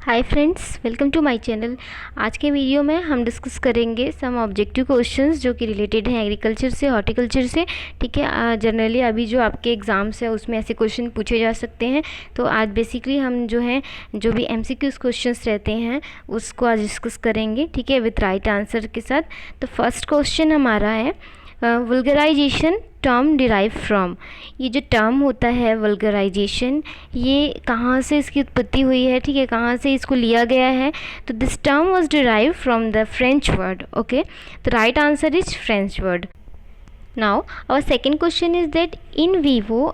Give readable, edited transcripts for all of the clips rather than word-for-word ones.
Hi friends, welcome to my channel. आज के video में हम डिस्कस करेंगे सम ऑब्जेक्टिव क्वेश्चंस जो कि रिलेटेड हैं एग्रीकल्चर से, हॉर्टिकल्चर से। ठीक है, जनरली अभी जो आपके एग्ज़ाम्स है उसमें ऐसे क्वेश्चन पूछे जा सकते हैं। तो आज बेसिकली हम जो भी एमसीक्यूज़ क्वेश्चंस रहते हैं उसको आज डिस्कस करेंगे, ठीक है, विथ राइट आंसर के साथ। तो फर्स्ट क्वेश्चन हमारा है वल्गराइजेशन टर्म डिराइव फ्रॉम। ये जो टर्म होता है वल्गराइजेशन, ये कहाँ से इसकी उत्पत्ति हुई है, ठीक है, कहाँ से इसको लिया गया है। तो this term was derive from the French word. Okay, the right answer is French word. Now our second question is that in vivo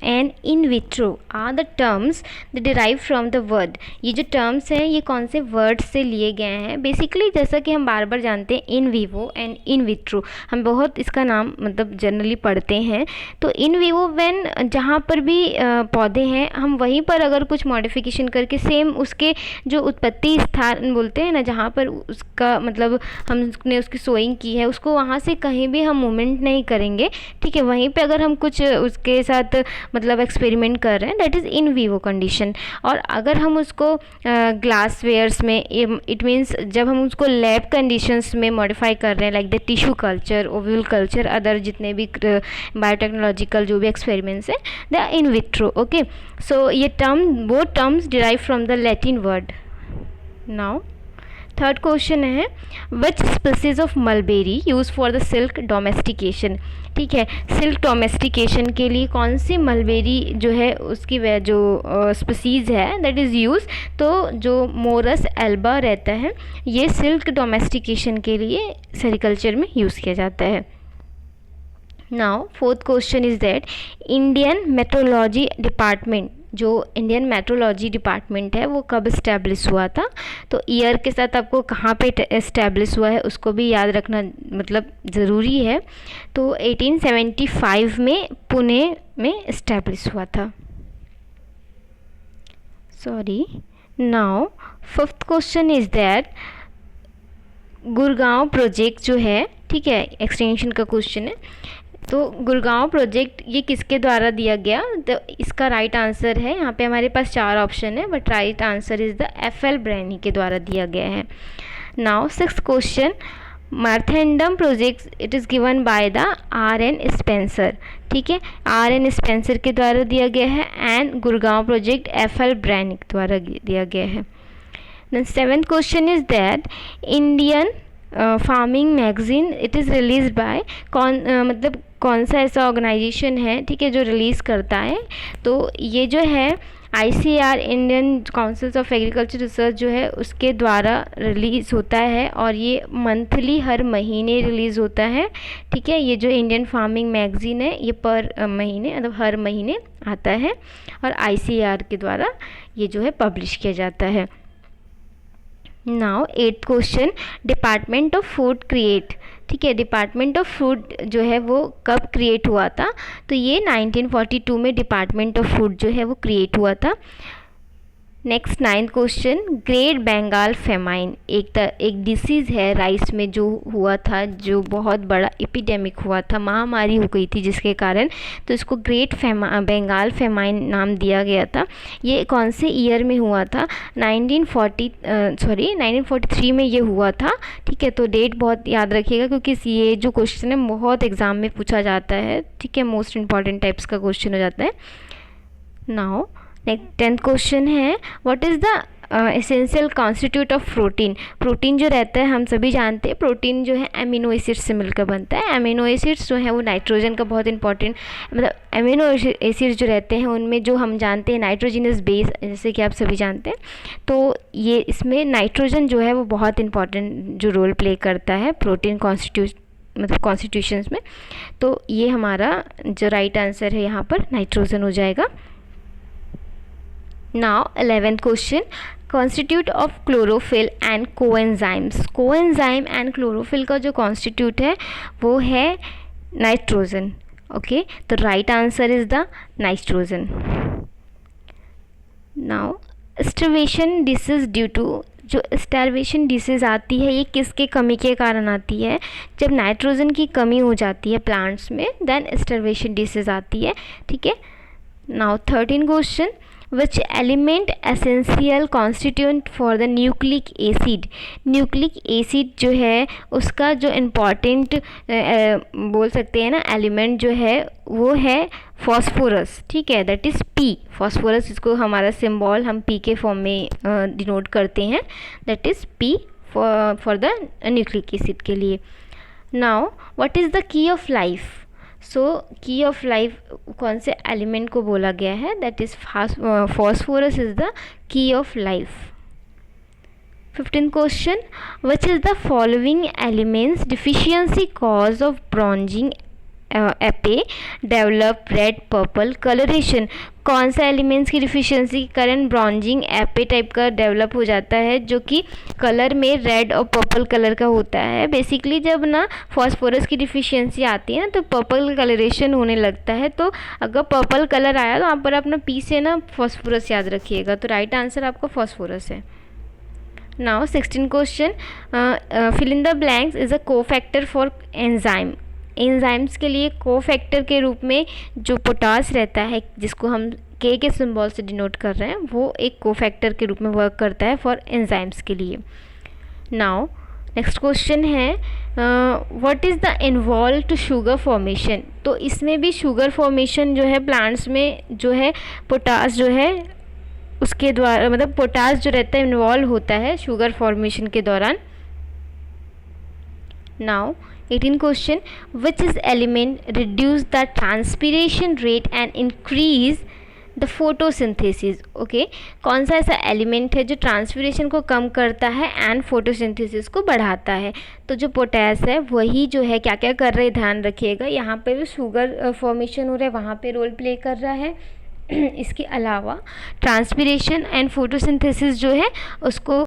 and in vitro are the terms the derive from the word. ये जो terms हैं ये कौन से word से लिए गए हैं। बेसिकली जैसा कि हम बार बार जानते हैं in vivo and in vitro, हम बहुत इसका नाम मतलब जनरली पढ़ते हैं। तो इन विवो व्हेन जहाँ पर भी पौधे हैं हम वहीं पर अगर कुछ मॉडिफिकेशन करके सेम उसके जो उत्पत्ति स्थान बोलते हैं ना, जहाँ पर उसका मतलब हमने उसकी सोइंग की है उसको वहाँ से कहीं भी हम मूवमेंट नहीं करेंगे, ठीक है, वहीं पे अगर हम कुछ उसके साथ मतलब एक्सपेरिमेंट कर रहे हैं, that is in vivo condition. और अगर हम उसको ग्लास वेयर्स में, इट मीन्स जब हम उसको लैब कंडीशंस में मॉडिफाई कर रहे हैं, like the tissue culture, ovule culture, other जितने भी बायोटेक्नोलॉजिकल जो भी एक्सपेरिमेंट्स हैं, they are in vitro. Okay, so ये वो terms derive from the Latin word. Now third question है which species of mulberry use for the silk domestication. ठीक है, सिल्क डोमेस्टिकेशन के लिए कौन सी मलबेरी जो है उसकी जो स्पीसीज़ है दैट इज़ यूज। तो जो मोरस एल्बा रहता है ये सिल्क डोमेस्टिकेशन के लिए सेरिकल्चर में यूज़ किया जाता है। Now fourth question is that Indian metrology department, जो इंडियन मेट्रोलॉजी डिपार्टमेंट है वो कब इस्टेब्लिश हुआ था। तो ईयर के साथ आपको कहाँ पे इस्टेब्लिश हुआ है उसको भी याद रखना मतलब ज़रूरी है। तो 1875 में पुणे में इस्टेब्लिश हुआ था। Sorry. Now fifth question is that Gurgaon project जो है, ठीक है, एक्सटेंशन का क्वेश्चन है। तो गुड़गांव प्रोजेक्ट ये किसके द्वारा दिया गया। तो इसका राइट आंसर है, यहाँ पे हमारे पास 4 ऑप्शन है, but right answer is the FL Brayne के द्वारा दिया गया है। Now sixth question Marthandam project it is given by the RN. Spencer. ठीक है, आर.एन. स्पेंसर के द्वारा दिया गया है and Gurgaon project FL Brayne के द्वारा दिया गया है। Then seventh question is that Indian farming magazine it is release by मतलब कौन सा ऐसा ऑर्गेनाइजेशन है, ठीक है, जो रिलीज़ करता है। तो ये जो है ICAR Indian councils of agriculture research जो है उसके द्वारा रिलीज़ होता है और ये मंथली हर महीने रिलीज़ होता है। ठीक है, ये जो इंडियन फार्मिंग मैगजीन है ये पर महीने मतलब हर महीने आता है और ICAR के द्वारा ये जो है पब्लिश किया जाता है। Now eighth question department of food create. ठीक है, डिपार्टमेंट ऑफ फूड जो है वो कब क्रिएट हुआ था। तो ये 1942 में डिपार्टमेंट ऑफ फूड जो है वो क्रिएट हुआ था। Next ninth question great Bengal famine एक डिसीज़ है राइस में जो हुआ था, जो बहुत बड़ा एपिडेमिक हुआ था, महामारी हो गई थी जिसके कारण, तो इसको ग्रेट बंगाल फेमाइन नाम दिया गया था। ये कौन से ईयर में हुआ था। 1943 में ये हुआ था। ठीक है, तो डेट बहुत याद रखिएगा क्योंकि ये जो क्वेश्चन है बहुत एग्जाम में पूछा जाता है। ठीक है, मोस्ट इंपॉर्टेंट टाइप्स का क्वेश्चन हो जाता है। नाउ नेक्स्ट 10th क्वेश्चन है what is the essential constitute of protein. Protein जो रहता है हम सभी जानते हैं, प्रोटीन जो है अमीनो एसिड्स से मिलकर बनता है। अमीनो एसिड्स जो है वो नाइट्रोजन का बहुत इंपॉर्टेंट मतलब अमीनो एसिड्स जो रहते हैं उनमें जो हम जानते हैं नाइट्रोजनस बेस, जैसे कि आप सभी जानते हैं, तो ये इसमें नाइट्रोजन जो है वो बहुत इंपॉर्टेंट जो रोल प्ले करता है प्रोटीन कॉन्स्टिट्यूशंस में। तो ये हमारा जो राइट आंसर है यहाँ पर नाइट्रोजन हो जाएगा। Now 11th question constituent of chlorophyll and coenzymes. Coenzyme and chlorophyll का जो कॉन्स्टिट्यूट है वो है नाइट्रोजन। ओके, तो right answer is the nitrogen. Now starvation disease due to, जो स्टार्वेशन डिसीज़ आती है ये किसके कमी के कारण आती है। जब नाइट्रोजन की कमी हो जाती है प्लांट्स में देन स्टार्वेशन डिसीज़ आती है। ठीक है, now 13 question which element essential constituent for the nucleic acid. Nucleic acid जो है उसका जो इम्पॉर्टेंट बोल सकते हैं ना एलिमेंट जो है वो है फॉस्फोरस, ठीक है, दैट इज़ पी। फॉस्फोरस, इसको हमारा सिंबल हम पी के फॉर्म में डिनोट करते हैं, that is P for the nucleic acid के लिए। Now what is the key of life. So key of life कौन से एलिमेंट को बोला गया है, that is phosphorus is the key of life. 15th question, which is the following elements deficiency cause of bronzing एपे develop red purple colouration. कौन सा elements की डिफिशियंसी के कारण ब्रॉन्जिंग एपे टाइप का डेवलप हो जाता है जो कि कलर में रेड और पर्पल कलर का होता है। बेसिकली जब ना फॉस्फोरस की डिफिशियंसी आती है ना तो पर्पल कलरेशन होने लगता है। तो अगर पर्पल कलर आया तो आप पर अपना पी से ना फॉस्फोरस याद रखिएगा। तो राइट आंसर आपका फॉस्फोरस है। Now 16 question, fill in the blanks is a cofactor for enzyme. Enzymes के लिए कोफैक्टर के रूप में जो पोटास रहता है, जिसको हम के सिंबल से डिनोट कर रहे हैं, वो एक कोफैक्टर के रूप में वर्क करता है फॉर एंजाइम्स के लिए। नाउ नेक्स्ट क्वेश्चन है, what is the involve to sugar formation. तो इसमें भी शुगर फॉर्मेशन जो है प्लांट्स में जो है पोटास जो है उसके द्वारा, मतलब पोटास जो रहता है इन्वॉल्व होता है शुगर फॉर्मेशन के दौरान। Now 18 question, which is element reduce the transpiration rate and increase the photosynthesis. Okay, कौन सा ऐसा एलिमेंट है जो ट्रांसपिरेशन को कम करता है एंड फोटोसिंथेसिस को बढ़ाता है। तो जो पोटेस है वही जो है क्या क्या कर रहे हैं ध्यान रखिएगा। यहाँ पे भी शुगर फॉर्मेशन हो रहा है, वहाँ पे रोल प्ले कर रहा है। इसके अलावा ट्रांसपिरेशन एंड फोटोसिंथेसिस जो है उसको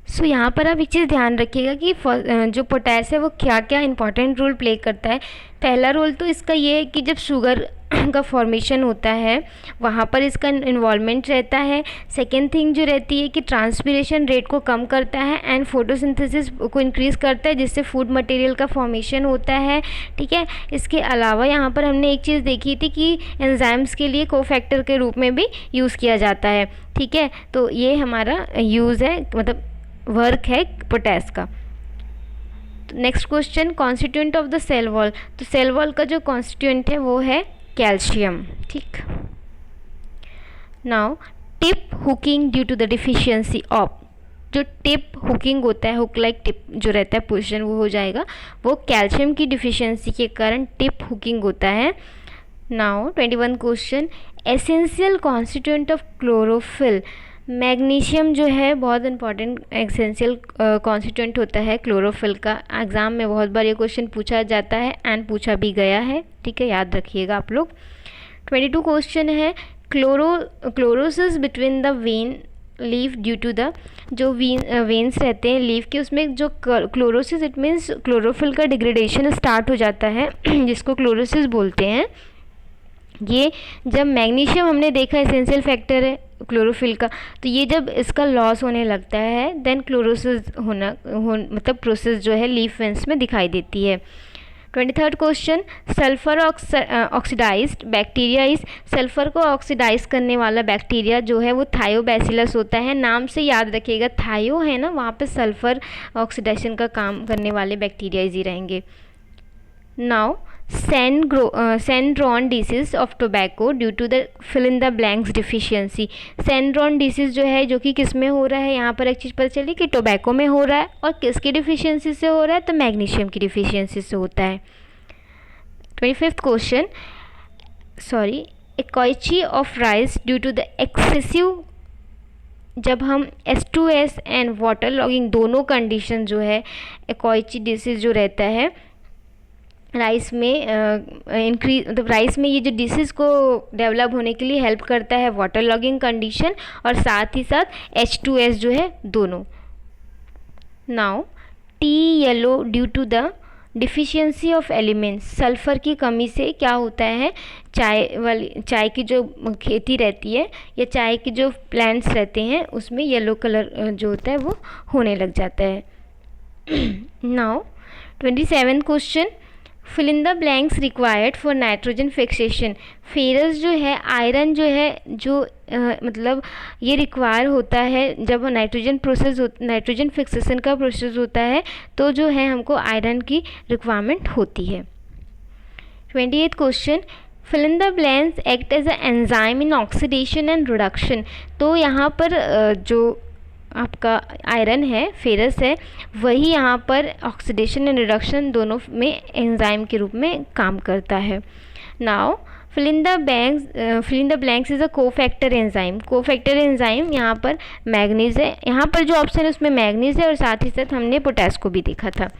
सो यहाँ पर आप एक चीज़ ध्यान रखिएगा कि जो पोटेस है वो क्या क्या इंपॉर्टेंट रोल प्ले करता है। पहला रोल तो इसका ये है कि जब शुगर का फॉर्मेशन होता है वहाँ पर इसका इन्वॉल्वमेंट रहता है। सेकेंड थिंग जो रहती है कि ट्रांसपिरेशन रेट को कम करता है एंड फोटोसिंथेसिस को इंक्रीज़ करता है, जिससे फूड मटेरियल का फॉर्मेशन होता है, ठीक है। इसके अलावा यहाँ पर हमने एक चीज़ देखी थी कि एंजाइम्स के लिए कोफैक्टर के रूप में भी यूज़ किया जाता है, ठीक है। तो ये हमारा यूज़ है, मतलब वर्क है पोटेस का। Next question, constituent of the cell wall. तो सेल वॉल का जो कॉन्स्टिट्यूएंट है वो है कैल्शियम, ठीक। Now tip hooking due to the deficiency of. जो टिप हुकिंग होता है, हुक लाइक टिप जो रहता है पोजीशन, वो हो जाएगा, वो कैल्शियम की डिफिशियंसी के कारण टिप हुकिंग होता है। Now 21 question, essential constituent of chlorophyll. Magnesium जो है बहुत इंपॉर्टेंट एसेंशियल कॉन्स्टिट्यूएंट होता है क्लोरोफिल का। एग्ज़ाम में बहुत बार ये क्वेश्चन पूछा जाता है एंड पूछा भी गया है, ठीक है, याद रखिएगा आप लोग। 22 क्वेश्चन है, chlorosis between the vein leaf due to the, जो वेन्स रहते हैं लीफ के, उसमें जो क्लोरोसिस, इट मीन्स क्लोरोफिल का डिग्रेडेशन स्टार्ट हो जाता है जिसको क्लोरोसिस बोलते हैं। ये जब मैग्नीशियम हमने देखा एसेंशियल फैक्टर है क्लोरोफिल का, तो ये जब इसका लॉस होने लगता है देन क्लोरोसिस मतलब प्रोसेस जो है लीफ वेन्स में दिखाई देती है। 23rd question, sulphur oxidised bacteria is. Sulphur को ऑक्सीडाइज करने वाला बैक्टीरिया जो है वो थायोबैसिलस होता है। नाम से याद रखिएगा, थायो है ना, वहाँ पे सल्फर ऑक्सीडेशन का काम करने वाले बैक्टीरियाज ही रहेंगे। Now sand drown disease of tobacco due to the fill in the blanks deficiency. Sand drown disease जो है, जो कि किस में हो रहा है, यहाँ पर एक चीज़ पता चली कि टोबैको में हो रहा है, और किसकी डिफिशियंसी से हो रहा है, तो मैग्नीशियम की डिफिशियंसी से होता है। 25th question, akiochi of rice due to the excessive, जब हम H2S एंड वाटर लॉगिंग दोनों कंडीशन जो है, एकोइची डिसीज जो रहता है राइस में इंक्रीज, मतलब राइस में ये जो डिसीज़ को डेवलप होने के लिए हेल्प करता है वाटर लॉगिंग कंडीशन, और साथ ही साथ H2S जो है दोनों। Now tea yellow due to the deficiency of elements. Sulphur की कमी से क्या होता है, चाय की जो खेती रहती है या चाय के जो प्लांट्स रहते हैं उसमें येलो कलर जो होता है वो होने लग जाता है। Now 27 question, fill in the blanks required for nitrogen fixation. Ferrous जो है, आयरन जो है, जो मतलब ये रिक्वायर होता है जब नाइट्रोजन फिक्सेशन का प्रोसेस होता है, तो जो है हमको आयरन की रिक्वायरमेंट होती है। 28th question, fill in the blanks act as a enzyme in oxidation and reduction. तो यहाँ पर जो आपका आयरन है, फेरस है, वही यहाँ पर ऑक्सीडेशन एंड रिडक्शन दोनों में एंजाइम के रूप में काम करता है। Now fill in the blanks is a cofactor enzyme. Cofactor enzyme यहाँ पर मैग्नीज है, यहाँ पर जो ऑप्शन है उसमें मैग्नीज है, और साथ ही साथ हमने पोटेस को भी देखा था।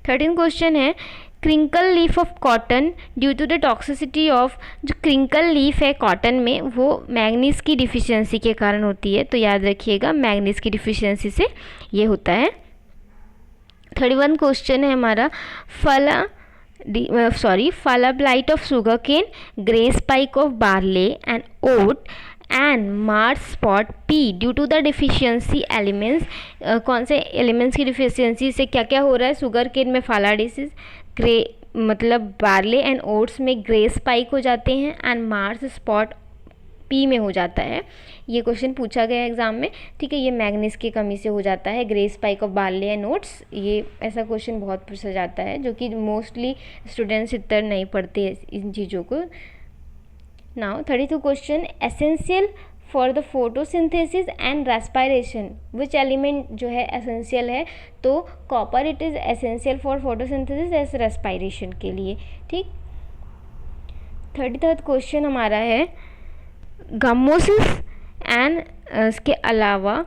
13 क्वेश्चन है, crinkle leaf of cotton due to the toxicity of. जो क्रिंकल लीफ है कॉटन में, वो मैग्नीज की डिफिशियंसी के कारण होती है, तो याद रखिएगा मैग्नीज की डिफिशियंसी से ये होता है। 31 क्वेश्चन है हमारा, फला blight of sugar cane, grey spike of barley and oat and marsh spot pea due to the deficiency elements. कौन से एलिमेंट्स की डिफिशियंसी से क्या क्या हो रहा है? शुगर केन में फाला डिसीज, ग्रे मतलब बार्ले एंड ओट्स में ग्रे स्पाइक हो जाते हैं, एंड मार्स स्पॉट पी में हो जाता है। ये क्वेश्चन पूछा गया एग्जाम में, ठीक है। ये मैग्नीज की कमी से हो जाता है, grey spike of barley and oats. ये ऐसा क्वेश्चन बहुत पूछा जाता है, जो कि मोस्टली स्टूडेंट्स इतना नहीं पढ़ते इन चीज़ों को। Now 32 question, essential for the photosynthesis and respiration, which element जो है एसेंशियल है? तो copper it is essential for photosynthesis as respiration के लिए, ठीक। 33 क्वेश्चन हमारा है, गमोसिस एंड इसके अलावा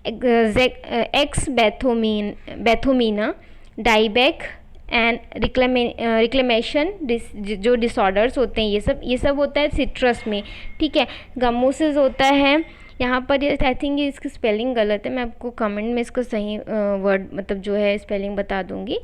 एक्स बैथोमीना, डाइबैक एंड रिक्लेमेशन जो डिसऑर्डर्स होते हैं, ये सब होता है सिट्रस में, ठीक है। गमोसिस होता है यहाँ पर, आई थिंक ये इसकी स्पेलिंग गलत है, मैं आपको कमेंट में इसको सही वर्ड मतलब जो है स्पेलिंग बता दूंगी।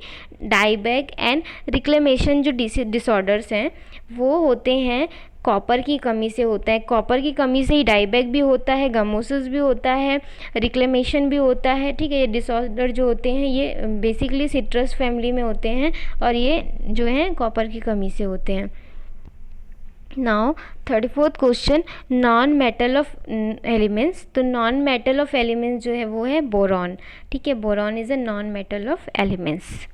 डाइबैक एंड रिक्लेमेशन जो डिसऑर्डर्स हैं वो होते हैं कॉपर की कमी से होता है। कॉपर की कमी से ही डाइबैक भी होता है, गमोसिस भी होता है, रिक्लेमेशन भी होता है, ठीक है। ये डिसऑर्डर जो होते हैं ये बेसिकली सिट्रस फैमिली में होते हैं, और ये जो हैं कॉपर की कमी से होते हैं। Now 34th question, non metal of elements. तो नॉन मेटल ऑफ एलिमेंट्स जो है वो है बोरॉन, ठीक है। Boron is a non metal of elements.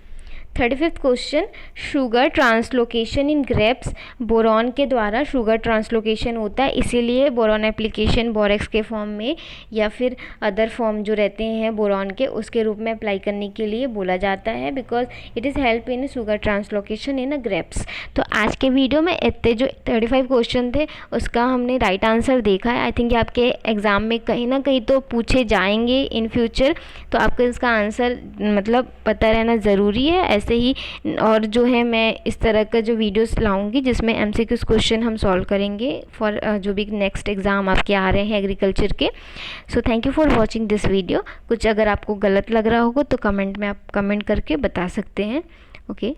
35th question, sugar translocation in grapes. Boron के द्वारा शुगर ट्रांसलोकेशन होता है, इसीलिए बोरॉन एप्लीकेशन बोरेक्स के फॉर्म में या फिर अदर फॉर्म जो रहते हैं बोरॉन के, उसके रूप में अप्लाई करने के लिए बोला जाता है, because it is help in sugar translocation in a grapes. तो आज के वीडियो में इतने जो 35 क्वेश्चन थे उसका हमने राइट आंसर देखा है। आई थिंक आपके एग्ज़ाम में कहीं ना कहीं तो पूछे जाएंगे इन फ्यूचर, तो आपको इसका आंसर मतलब पता रहना ज़रूरी है। ऐसे ही और जो है मैं इस तरह का जो वीडियोस लाऊंगी जिसमें एमसीक्यूज क्वेश्चन हम सॉल्व करेंगे फॉर जो भी नेक्स्ट एग्ज़ाम आपके आ रहे हैं एग्रीकल्चर के। So thank you for watching this video. कुछ अगर आपको गलत लग रहा होगा तो कमेंट में आप कमेंट करके बता सकते हैं। ओके।